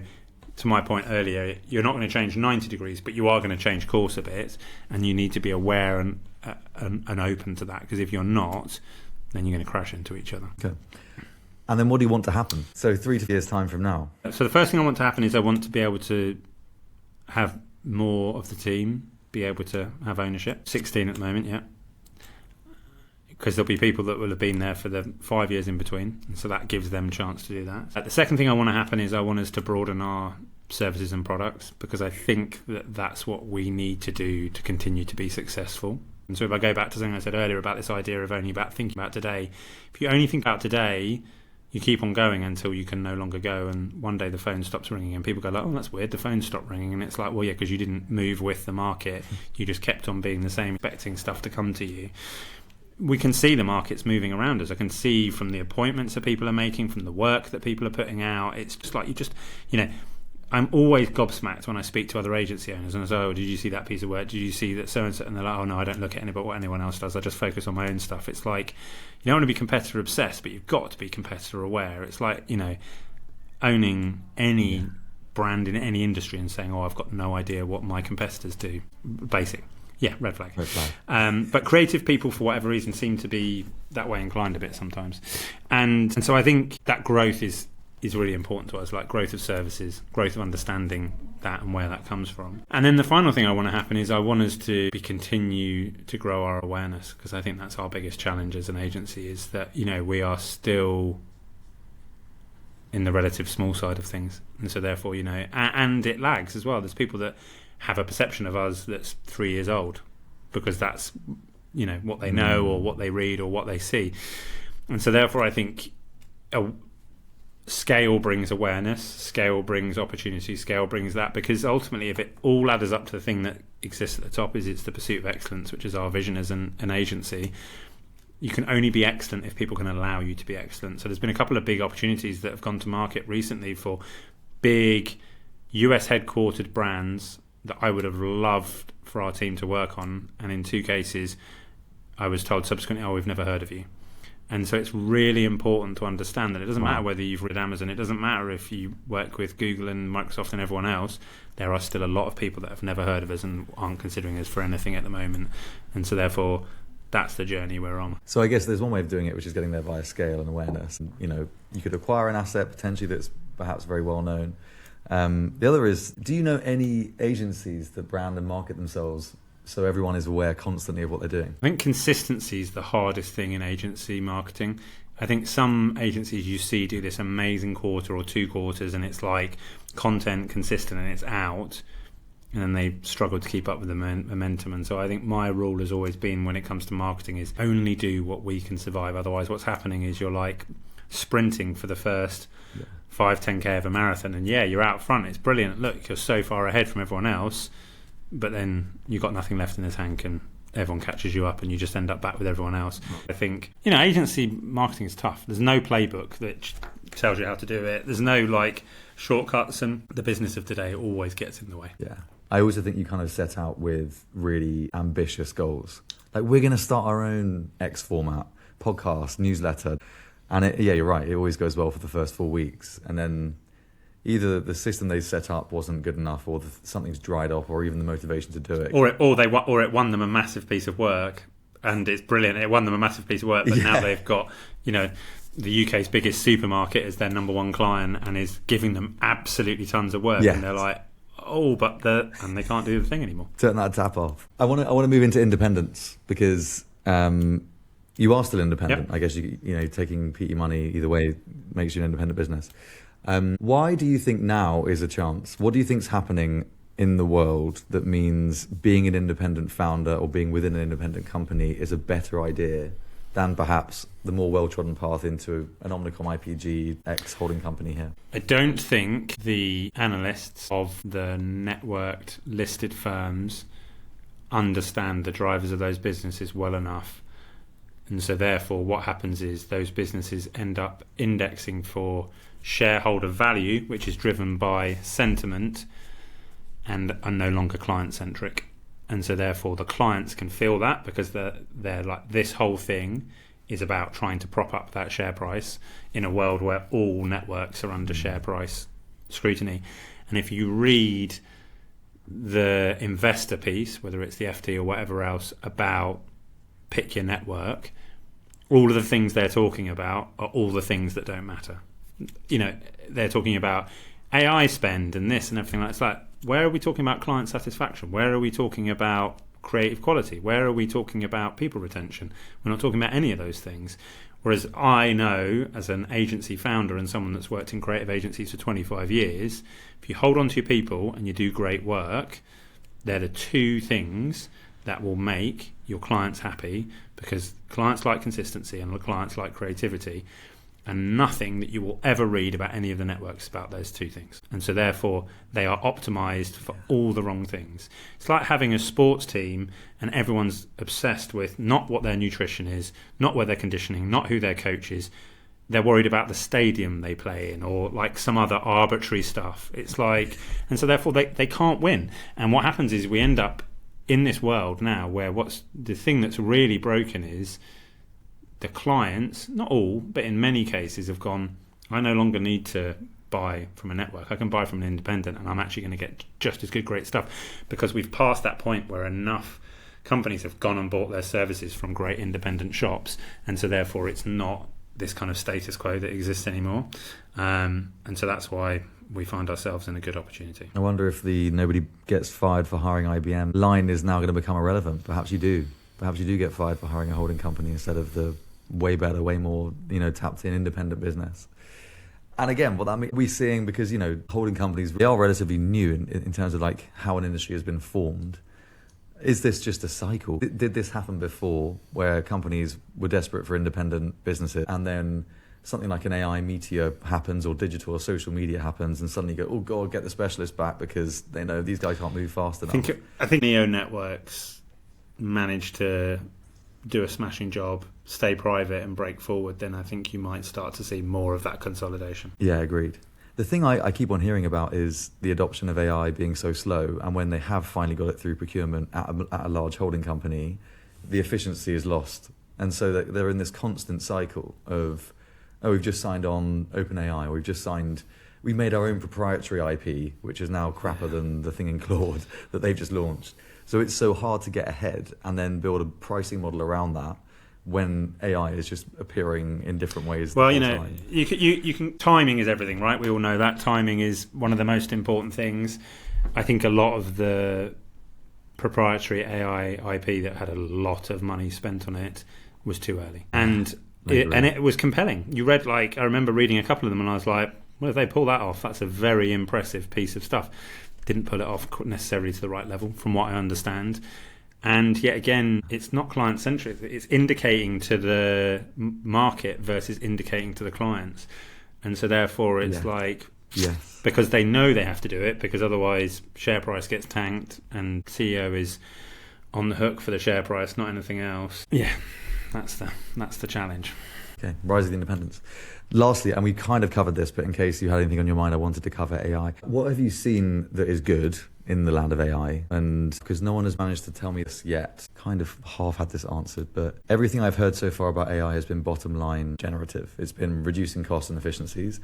[SPEAKER 2] to my point earlier, you're not going to change 90 degrees, but you are going to change course a bit, and you need to be aware and open to that, because if you're not, then you're going to crash into each other.
[SPEAKER 1] Okay. And then what do you want to happen? So 3 to 4 years' time from now?
[SPEAKER 2] So the first thing I want to happen is I want to be able to have more of the team be able to have ownership. 16 at the moment, yeah. Because there'll be people that will have been there for the 5 years in between, and so that gives them a chance to do that. The second thing I want to happen is I want us to broaden our services and products, because I think that that's what we need to do to continue to be successful. And so if I go back to something I said earlier about this idea of only about thinking about today, if you only think about today, you keep on going until you can no longer go, and one day the phone stops ringing and people go like, oh, that's weird, the phone stopped ringing. And it's like, well, yeah, because you didn't move with the market, you just kept on being the same, expecting stuff to come to you. We can see the markets moving around us. I can see from the appointments that people are making, from the work that people are putting out. It's just like I'm always gobsmacked when I speak to other agency owners and I say, oh, did you see that piece of work? Did you see that so-and-so? And they're like, oh, no, I don't look at what anyone else does. I just focus on my own stuff. It's like, you don't want to be competitor obsessed, but you've got to be competitor aware. It's like, owning any brand in any industry and saying, oh, I've got no idea what my competitors do. Basic. Yeah, red flag.
[SPEAKER 1] Red flag.
[SPEAKER 2] But creative people, for whatever reason, seem to be that way inclined a bit sometimes. And so I think that growth is really important to us, like growth of services, growth of understanding that and where that comes from. And then the final thing I want to happen is I want us to continue to grow our awareness, because I think that's our biggest challenge as an agency, is that, we are still in the relative small side of things. And so therefore, and it lags as well. There's people that have a perception of us that's 3 years old, because that's what they know or what they read or what they see. And so therefore I think scale brings awareness, scale brings opportunity, scale brings that, because ultimately if it all ladders up to the thing that exists at the top, it's the pursuit of excellence, which is our vision as an agency. You can only be excellent if people can allow you to be excellent. So there's been a couple of big opportunities that have gone to market recently for big US headquartered brands that I would have loved for our team to work on, and in 2 cases I was told subsequently, oh, we've never heard of you. And so it's really important to understand that it doesn't matter whether you've read Amazon, it doesn't matter if you work with Google and Microsoft and everyone else, there are still a lot of people that have never heard of us and aren't considering us for anything at the moment. And so therefore that's the journey we're on.
[SPEAKER 1] So I guess there's one way of doing it, which is getting there via scale and awareness. And, you could acquire an asset potentially that's perhaps very well known. The other is, do you know any agencies that brand and market themselves so everyone is aware constantly of what they're doing?
[SPEAKER 2] I think consistency is the hardest thing in agency marketing. I think some agencies you see do this amazing quarter or 2 quarters and it's like content consistent and it's out, and then they struggle to keep up with the momentum. And so I think my rule has always been, when it comes to marketing, is only do what we can survive. Otherwise what's happening is you're like sprinting for the first 5-10k of a marathon, and you're out front, it's brilliant, look, you're so far ahead from everyone else, but then you've got nothing left in the tank and everyone catches you up and you just end up back with everyone else. I think agency marketing is tough. There's no playbook that tells you how to do it. There's no shortcuts, and the business of today always gets in the way.
[SPEAKER 1] I also think you kind of set out with really ambitious goals, like we're going to start our own X format podcast, newsletter. And you're right, it always goes well for the first 4 weeks. And then either the system they set up wasn't good enough, or something's dried up, or even the motivation to do it.
[SPEAKER 2] Or it won them a massive piece of work, and it's brilliant. It won them a massive piece of work, but now they've got, the UK's biggest supermarket as their number one client and is giving them absolutely tons of work. And they're like, oh, and they can't do the thing anymore.
[SPEAKER 1] Turn that tap off. I want to move into independence, because you are still independent. I guess taking PE money either way makes you an independent business. Why do you think now is a chance? What do you think's happening in the world that means being an independent founder or being within an independent company is a better idea than perhaps the more well-trodden path into an Omnicom IPG X holding company here?
[SPEAKER 2] I don't think the analysts of the networked listed firms understand the drivers of those businesses well enough. And so therefore what happens is those businesses end up indexing for shareholder value, which is driven by sentiment, and are no longer client-centric. And so therefore the clients can feel that, because they're like, this whole thing is about trying to prop up that share price in a world where all networks are under share price scrutiny. And if you read the investor piece, whether it's the FT or whatever else, about pick your network, all of the things they're talking about are all the things that don't matter. You know, they're talking about AI spend and this and everything like that. It's like, where are we talking about client satisfaction? Where are we talking about creative quality? Where are we talking about people retention? We're not talking about any of those things. Whereas I know, as an agency founder and someone that's worked in creative agencies for 25 years, if you hold on to your people and you do great work, they're the two things that will make your clients happy, because clients like consistency and clients like creativity, and nothing that you will ever read about any of the networks about those two things. And so therefore they are optimized for all the wrong things. It's like having a sports team and everyone's obsessed with not what their nutrition is, not where they're conditioning, not who their coach is. They're worried about the stadium they play in, or like some other arbitrary stuff. It's like, and so therefore they can't win. And what happens is we end up in this world now where what's the thing that's really broken is the clients, not all, but in many cases, have gone, I no longer need to buy from a network. I can buy from an independent, and I'm actually going to get just as good, great stuff, because we've passed that point where enough companies have gone and bought their services from great independent shops, and so therefore it's not this kind of status quo that exists anymore. And so that's why we find ourselves in a good opportunity.
[SPEAKER 1] I wonder if the nobody gets fired for hiring IBM line is now going to become irrelevant. Perhaps you do. Perhaps you do get fired for hiring a holding company instead of the way better, way more, tapped in independent business. And again, what that means, we're seeing, because, holding companies, they are relatively new in terms of like how an industry has been formed. Is this just a cycle? Did this happen before, where companies were desperate for independent businesses, and then something like an AI meteor happens, or digital or social media happens, and suddenly you go, oh God, get the specialists back because they know these guys can't move fast enough?
[SPEAKER 2] I think neo networks managed to do a smashing job, stay private and break forward, then I think you might start to see more of that consolidation.
[SPEAKER 1] Yeah, agreed. The thing I keep on hearing about is the adoption of AI being so slow, and when they have finally got it through procurement at a large holding company, the efficiency is lost. And so they're in this constant cycle of, oh, we've just signed on OpenAI, or we made our own proprietary IP, which is now crapper than the thing in Claude that they've just launched. So it's so hard to get ahead and then build a pricing model around that when AI is just appearing in different ways.
[SPEAKER 2] Well, you can. Timing is everything, right? We all know that timing is one of the most important things. I think a lot of the proprietary AI IP that had a lot of money spent on it was too early, and it was compelling. You read, I remember reading a couple of them, and I was like, well, if they pull that off, that's a very impressive piece of stuff. Didn't pull it off necessarily to the right level, from what I understand. And yet again, it's not client-centric. It's indicating to the market versus indicating to the clients. And so therefore it's because they know they have to do it, because otherwise share price gets tanked and CEO is on the hook for the share price, not anything else. Yeah, that's the challenge.
[SPEAKER 1] Okay, rise of the independents. Lastly, and we kind of covered this, but in case you had anything on your mind, I wanted to cover AI. What have you seen that is good in the land of AI? And because no one has managed to tell me this yet, kind of half had this answered, but everything I've heard so far about AI has been bottom line generative. It's been reducing costs and efficiencies.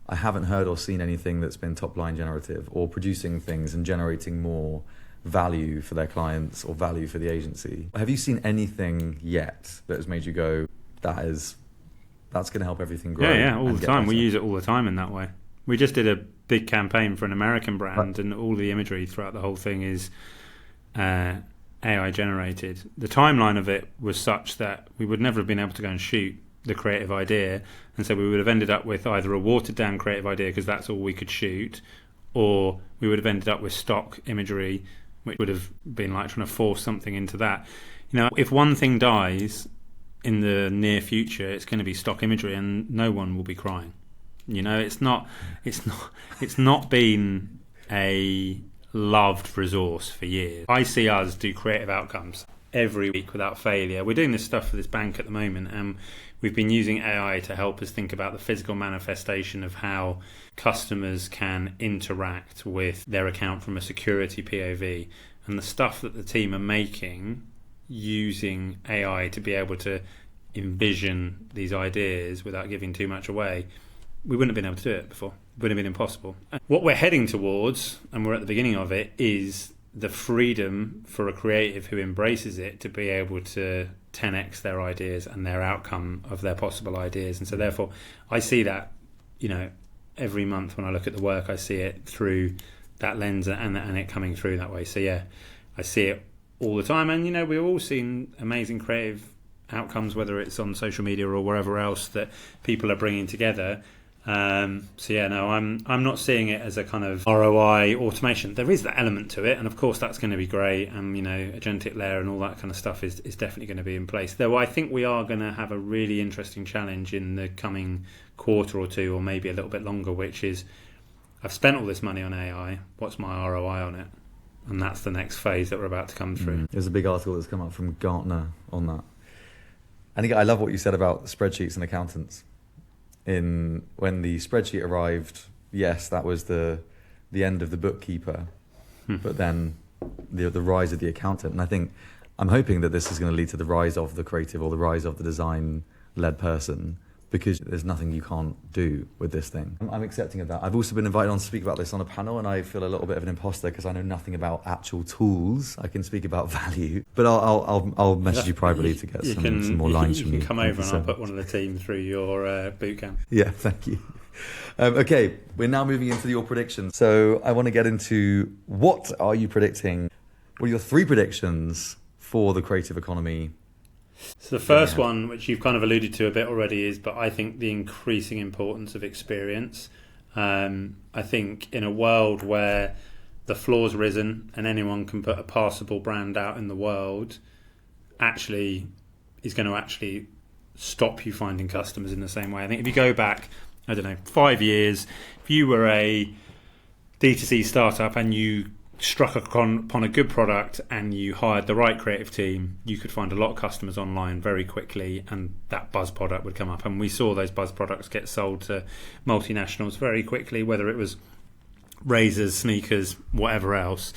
[SPEAKER 1] I haven't heard or seen anything that's been top line generative, or producing things and generating more value for their clients or value for the agency. Have you seen anything yet that has made you go, that's going to help everything grow?
[SPEAKER 2] Yeah, all the time. Better? We use it all the time in that way. We just did a big campaign for an American brand, and all the imagery throughout the whole thing is AI generated. The timeline of it was such that we would never have been able to go and shoot the creative idea, and so we would have ended up with either a watered down creative idea, because that's all we could shoot, or we would have ended up with stock imagery, which would have been like trying to force something into that. If one thing dies in the near future, it's going to be stock imagery, and no one will be crying. It's not been a loved resource for years. I see us do creative outcomes every week without failure. We're doing this stuff for this bank at the moment, and we've been using AI to help us think about the physical manifestation of how customers can interact with their account from a security POV. And the stuff that the team are making using AI to be able to envision these ideas without giving too much away, we wouldn't have been able to do it before. It would have been impossible. What we're heading towards, and we're at the beginning of it, is the freedom for a creative who embraces it to be able to 10x their ideas and their outcome of their possible ideas. And so therefore I see that, every month when I look at the work, I see it through that lens and it coming through that way. So yeah, I see it all the time. And we've all seen amazing creative outcomes, whether it's on social media or wherever else that people are bringing together. So yeah, no, I'm not seeing it as a kind of ROI automation. There is that element to it, and of course that's going to be great, and agentic layer and all that kind of stuff is definitely going to be in place. Though I think we are going to have a really interesting challenge in the coming quarter or two, or maybe a little bit longer, which is, I've spent all this money on AI, what's my ROI on it? And that's the next phase that we're about to come through.
[SPEAKER 1] There's a big article that's come up from Gartner on that. And I love what you said about spreadsheets and accountants. When the spreadsheet arrived, yes, that was the end of the bookkeeper, but then the rise of the accountant. And I'm hoping that this is going to lead to the rise of the creative or the rise of the design-led person, because there's nothing you can't do with this thing. I'm accepting of that. I've also been invited on to speak about this on a panel, and I feel a little bit of an imposter because I know nothing about actual tools. I can speak about value, but I'll message you privately to get some more lines from you.
[SPEAKER 2] You can come over and I'll put one of the team through your boot camp.
[SPEAKER 1] Yeah, thank you. Okay, we're now moving into your predictions. So I want to get into, what are you predicting? What are your 3 predictions for the creative economy?
[SPEAKER 2] So the first one, which you've kind of alluded to a bit already, is, but I think the increasing importance of experience. I think in a world where the floor's risen and anyone can put a passable brand out in the world, actually is going to actually stop you finding customers in the same way. I think if you go back, 5 years, if you were a D2C startup and you struck upon a good product and you hired the right creative team, you could find a lot of customers online very quickly, and that buzz product would come up. And we saw those buzz products get sold to multinationals very quickly, whether it was razors, sneakers, whatever else.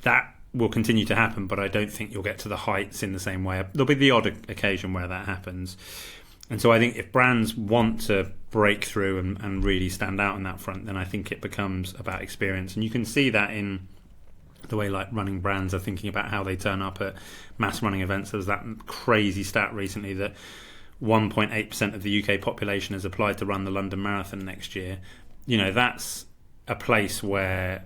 [SPEAKER 2] That will continue to happen, but I don't think you'll get to the heights in the same way. There'll be the odd occasion where that happens. And so I think if brands want to break through and really stand out on that front, then I think it becomes about experience. And you can see that in the way running brands are thinking about how they turn up at mass running events. There's that crazy stat recently that 1.8% of the UK population has applied to run the London Marathon next year. That's a place where,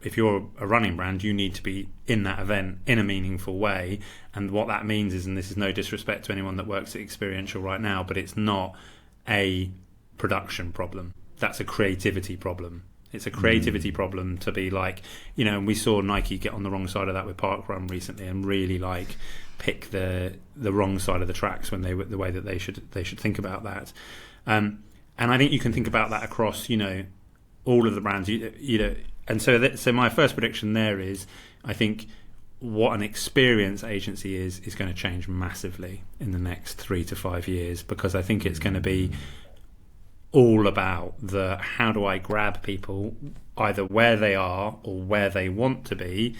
[SPEAKER 2] if you're a running brand, you need to be in that event in a meaningful way. And what that means is, and this is no disrespect to anyone that works at experiential right now, but it's not a production problem. That's a creativity problem. It's a creativity problem to be and we saw Nike get on the wrong side of that with Parkrun recently, and really pick the wrong side of the tracks when they were the way that they should think about that. And I think you can think about that across all of the brands. And so my first prediction there is, I think what an experience agency is going to change massively in the next 3 to 5 years, because I think it's going to be all about how do I grab people either where they are or where they want to be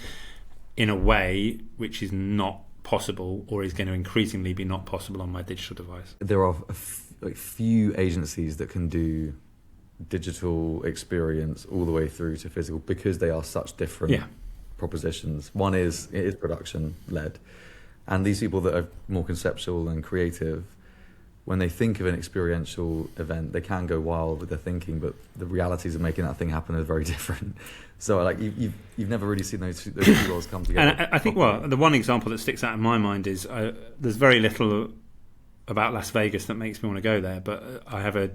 [SPEAKER 2] in a way which is not possible, or is going to increasingly be not possible on my digital device.
[SPEAKER 1] There are a few agencies that can do digital experience all the way through to physical, because they are such different propositions. One is, it is production led, and these people that are more conceptual and creative, when they think of an experiential event, they can go wild with their thinking, but the realities of making that thing happen are very different. So you've never really seen those two worlds come together.
[SPEAKER 2] And I think the one example that sticks out in my mind is, there's very little about Las Vegas that makes me want to go there, but I have a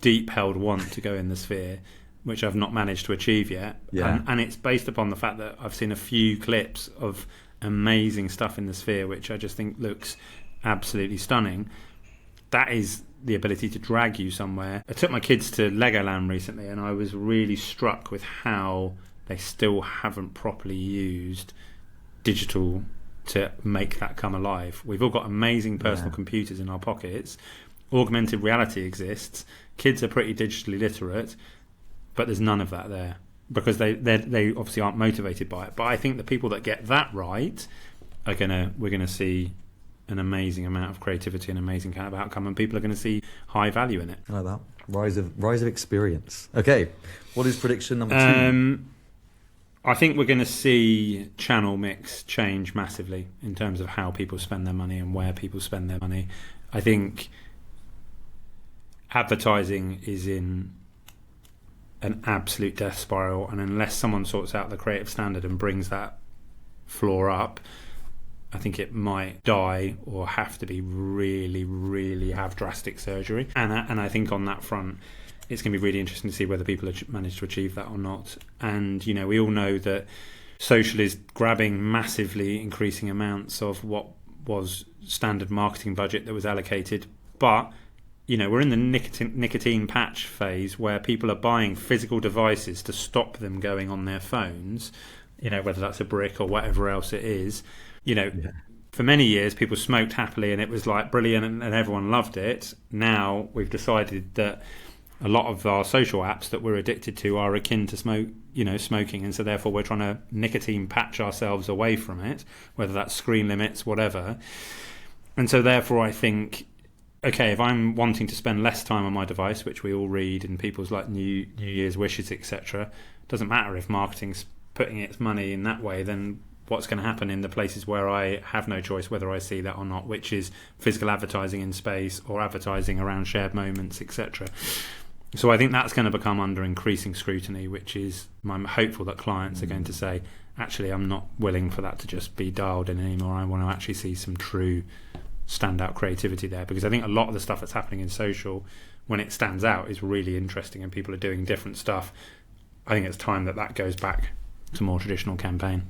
[SPEAKER 2] deep held want to go in the Sphere, which I've not managed to achieve yet. And it's based upon the fact that I've seen a few clips of amazing stuff in the Sphere, which I just think looks absolutely stunning. That is the ability to drag you somewhere. I took my kids to Legoland recently, and I was really struck with how they still haven't properly used digital to make that come alive. We've all got amazing personal computers in our pockets. Augmented reality exists. Kids are pretty digitally literate, but there's none of that there because they obviously aren't motivated by it. But I think the people that get that right we're gonna see an amazing amount of creativity and amazing kind of outcome, and people are going to see high value in it.
[SPEAKER 1] I like that. Rise of experience. Okay, what is prediction number 2?
[SPEAKER 2] I think we're going to see channel mix change massively in terms of how people spend their money and where people spend their money. I think advertising is in an absolute death spiral, and unless someone sorts out the creative standard and brings that floor up, I think it might die or have to be really, really have drastic surgery. And I think on that front, it's going to be really interesting to see whether people manage to achieve that or not. And, we all know that social is grabbing massively increasing amounts of what was standard marketing budget that was allocated. But, we're in the nicotine patch phase where people are buying physical devices to stop them going on their phones, whether that's a brick or whatever else it is. For many years people smoked happily and it was like brilliant and everyone loved it. Now we've decided that a lot of our social apps that we're addicted to are akin to smoking, and so therefore we're trying to nicotine patch ourselves away from it, whether that's screen limits, whatever. And so therefore I think, okay, if I'm wanting to spend less time on my device, which we all read in people's like New Year's wishes, etc., doesn't matter if marketing's putting its money in that way, then what's going to happen in the places where I have no choice whether I see that or not, which is physical advertising in space or advertising around shared moments, etc. So I think that's going to become under increasing scrutiny, which is I'm hopeful that clients are going to say, actually, I'm not willing for that to just be dialed in anymore. I want to actually see some true standout creativity there, because I think a lot of the stuff that's happening in social, when it stands out, is really interesting and people are doing different stuff. I think it's time that goes back to more traditional campaign.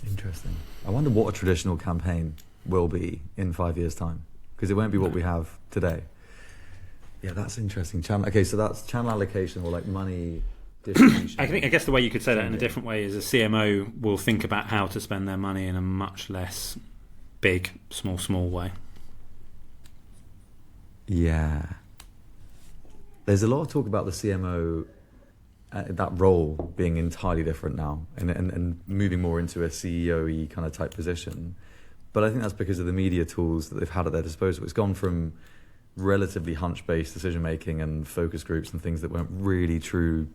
[SPEAKER 1] Interesting. I wonder what a traditional campaign will be in 5 years' time, because it won't be what we have today. Yeah, that's interesting. Okay, so that's channel allocation or like money distribution.
[SPEAKER 2] I guess the way you could say that in a different way is a CMO will think about how to spend their money in a much less big, small way.
[SPEAKER 1] Yeah. There's a lot of talk about the CMO, that role being entirely different now and moving more into a CEO-y kind of type position. But I think that's because of the media tools that they've had at their disposal. It's gone from relatively hunch-based decision-making and focus groups and things that weren't really true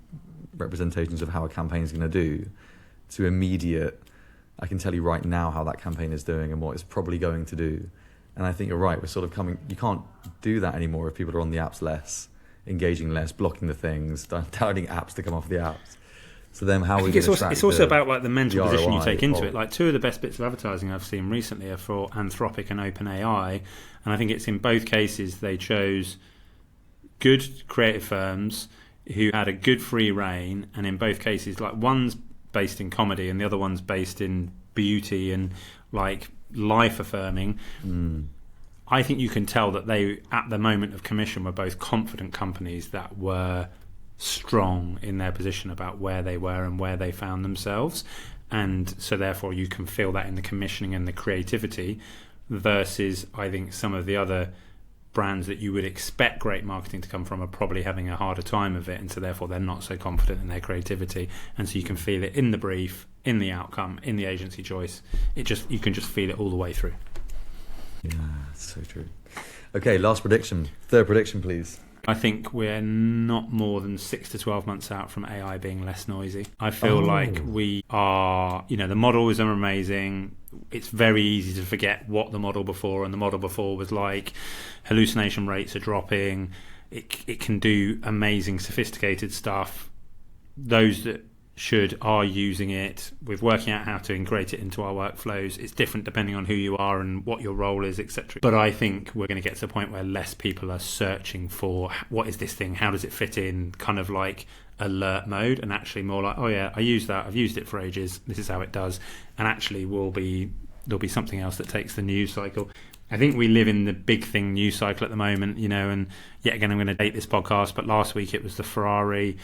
[SPEAKER 1] representations of how a campaign is going to do, to immediate, I can tell you right now how that campaign is doing and what it's probably going to do. And I think you're right, we're sort of you can't do that anymore if people are on the apps less, engaging less, blocking the things, downloading apps to come off the apps. So then how we
[SPEAKER 2] it's also about like the mental position you take into it. Like two of the best bits of advertising I've seen recently are for Anthropic and OpenAI, and I think it's in both cases they chose good creative firms who had a good free reign, and in both cases, like one's based in comedy and the other one's based in beauty and like life affirming. I think you can tell that they, at the moment of commission, were both confident companies that were strong in their position about where they were and where they found themselves. And so therefore you can feel that in the commissioning and the creativity, versus I think some of the other brands that you would expect great marketing to come from are probably having a harder time of it, and so therefore they're not so confident in their creativity. And so you can feel it in the brief, in the outcome, in the agency choice. You can just feel it all the way through.
[SPEAKER 1] Yeah, that's so true. Okay, last prediction. Third prediction, please.
[SPEAKER 2] I think we're not more than 6 to 12 months out from AI being less noisy. I feel like we are, the models are amazing. It's very easy to forget what the model before and the model before was like. Hallucination rates are dropping. It can do amazing, sophisticated stuff. Those that are using it. We're working out how to integrate it into our workflows. It's different depending on who you are and what your role is, etc. But I think we're going to get to the point where less people are searching for what is this thing, how does it fit in, kind of like alert mode, and actually more like, oh yeah, I use that, I've used it for ages, this is how it does. And actually there'll be something else that takes the news cycle. I think we live in the big thing news cycle at the moment, and yet again, I'm going to date this podcast, but last week it was the Ferrari,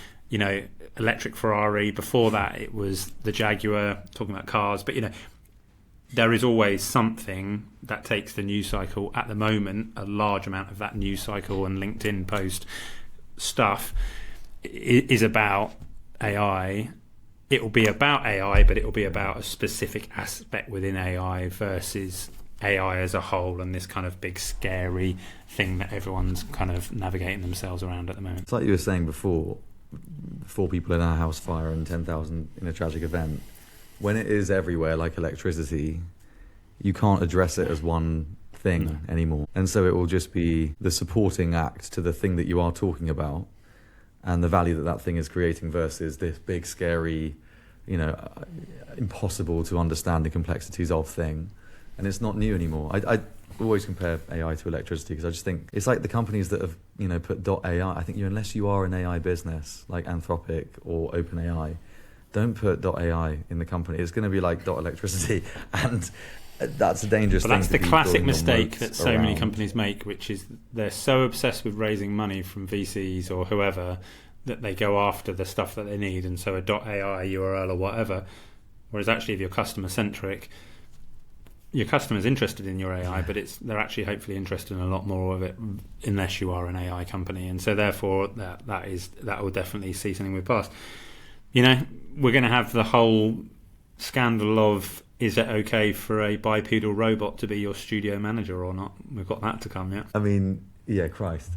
[SPEAKER 2] electric Ferrari. Before that, it was the Jaguar, talking about cars. But, there is always something that takes the news cycle. At the moment, a large amount of that news cycle and LinkedIn post stuff is about AI. It will be about AI, but it will be about a specific aspect within AI versus AI as a whole, and this kind of big scary thing that everyone's kind of navigating themselves around at the moment.
[SPEAKER 1] It's like you were saying before, 4 people in a house fire and 10,000 in a tragic event. When it is everywhere, like electricity, you can't address it as one thing anymore. And so it will just be the supporting act to the thing that you are talking about and the value that that thing is creating versus this big, scary, impossible to understand the complexities of thing. And it's not new anymore. I always compare AI to electricity because I just think it's like the companies that have, put .ai. I think unless you are an AI business like Anthropic or OpenAI, don't put .ai in the company. It's going to be like .electricity, and that's a dangerous thing.
[SPEAKER 2] But that's
[SPEAKER 1] to
[SPEAKER 2] the
[SPEAKER 1] be
[SPEAKER 2] classic
[SPEAKER 1] building on
[SPEAKER 2] mistake
[SPEAKER 1] moats
[SPEAKER 2] that so many
[SPEAKER 1] around.
[SPEAKER 2] companies make, which is they're so obsessed with raising money from VCs or whoever that they go after the stuff that they need, and so a .ai URL or whatever. Whereas actually, if you're customer centric, your customer's interested in your AI, but they're actually hopefully interested in a lot more of it, unless you are an AI company, and so therefore that will definitely see something move past. We're going to have the whole scandal of, is it okay for a bipedal robot to be your studio manager or not? We've got that to come yet.
[SPEAKER 1] I mean, yeah, Christ.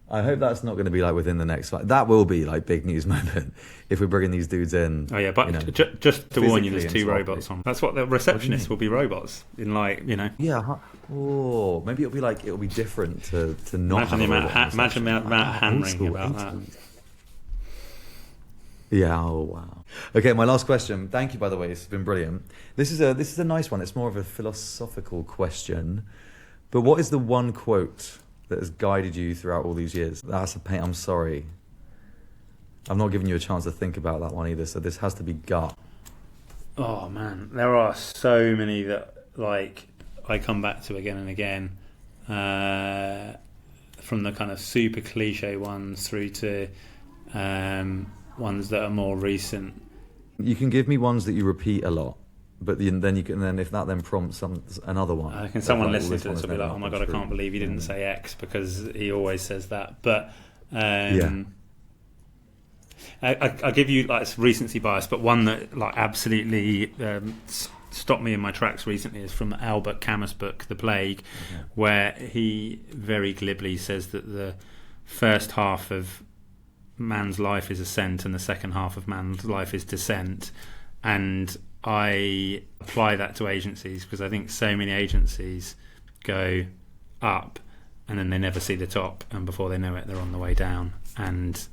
[SPEAKER 1] I hope that's not going to be like within the next. That will be like big news moment if we're bringing these dudes in.
[SPEAKER 2] Oh yeah, but just to warn you, there's
[SPEAKER 1] physically
[SPEAKER 2] 2
[SPEAKER 1] and
[SPEAKER 2] robots on. That's what the receptionists will be, robots in
[SPEAKER 1] Yeah. Oh, maybe it'll be different to not.
[SPEAKER 2] Imagine the
[SPEAKER 1] have a robot on
[SPEAKER 2] imagine the
[SPEAKER 1] reception.
[SPEAKER 2] amount of hand
[SPEAKER 1] Old
[SPEAKER 2] wringing
[SPEAKER 1] school,
[SPEAKER 2] about that.
[SPEAKER 1] 80s. Yeah. Oh wow. Okay, my last question. Thank you, by the way. It's been brilliant. This is a nice one. It's more of a philosophical question. But what is the one quote that has guided you throughout all these years? That's a pain. I'm sorry. I'm not giving you a chance to think about that one either. So this has to be gut.
[SPEAKER 2] Oh man, there are so many that I come back to again and again. From the kind of super cliche ones through to ones that are more recent.
[SPEAKER 1] You can give me ones that you repeat a lot, but then you can. Then if that then prompts another one.
[SPEAKER 2] I can someone
[SPEAKER 1] like,
[SPEAKER 2] listening
[SPEAKER 1] this
[SPEAKER 2] to
[SPEAKER 1] one
[SPEAKER 2] this
[SPEAKER 1] has
[SPEAKER 2] will be
[SPEAKER 1] never
[SPEAKER 2] like, "Oh my god, I
[SPEAKER 1] happened
[SPEAKER 2] can't
[SPEAKER 1] true."
[SPEAKER 2] believe he didn't say X," because he always says that. But
[SPEAKER 1] Yeah.
[SPEAKER 2] I give you recency bias, but one that absolutely stopped me in my tracks recently is from Albert Camus' book The Plague, where he very glibly says that the first half of man's life is ascent and the second half of man's life is descent. And I apply that to agencies because I think so many agencies go up and then they never see the top, and before they know it they're on the way down, and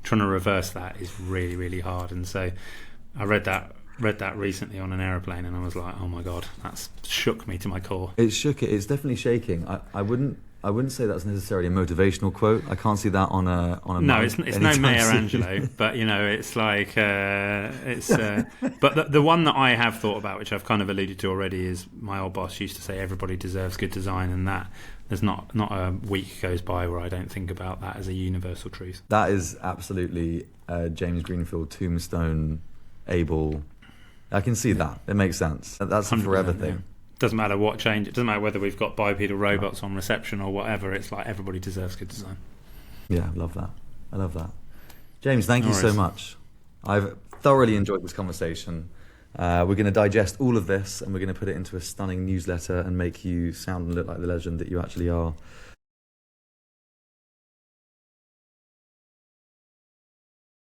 [SPEAKER 2] trying to reverse that is really, really hard. And so I read that recently on an aeroplane, and I was like, oh my god, that's shook me to my core.
[SPEAKER 1] It shook it. It's definitely shaking. I wouldn't say that's necessarily a motivational quote. I can't see that on a.
[SPEAKER 2] No, it's no Maya Angelou, but it's like But the one that I have thought about, which I've kind of alluded to already, is my old boss used to say, "Everybody deserves good design," and that there's not a week goes by where I don't think about that as a universal truth.
[SPEAKER 1] That is absolutely James Greenfield tombstone able. I can see that. It makes sense. That's a
[SPEAKER 2] 100%,
[SPEAKER 1] forever
[SPEAKER 2] yeah.
[SPEAKER 1] thing.
[SPEAKER 2] Doesn't matter what change. It doesn't matter whether we've got bipedal robots on reception or whatever. It's like everybody deserves good design.
[SPEAKER 1] Yeah, I love that. I love that. James, thank
[SPEAKER 2] No
[SPEAKER 1] you so
[SPEAKER 2] worries.
[SPEAKER 1] much. I've thoroughly enjoyed this conversation. We're going to digest all of this and we're going to put it into a stunning newsletter and make you sound and look like the legend that you actually are.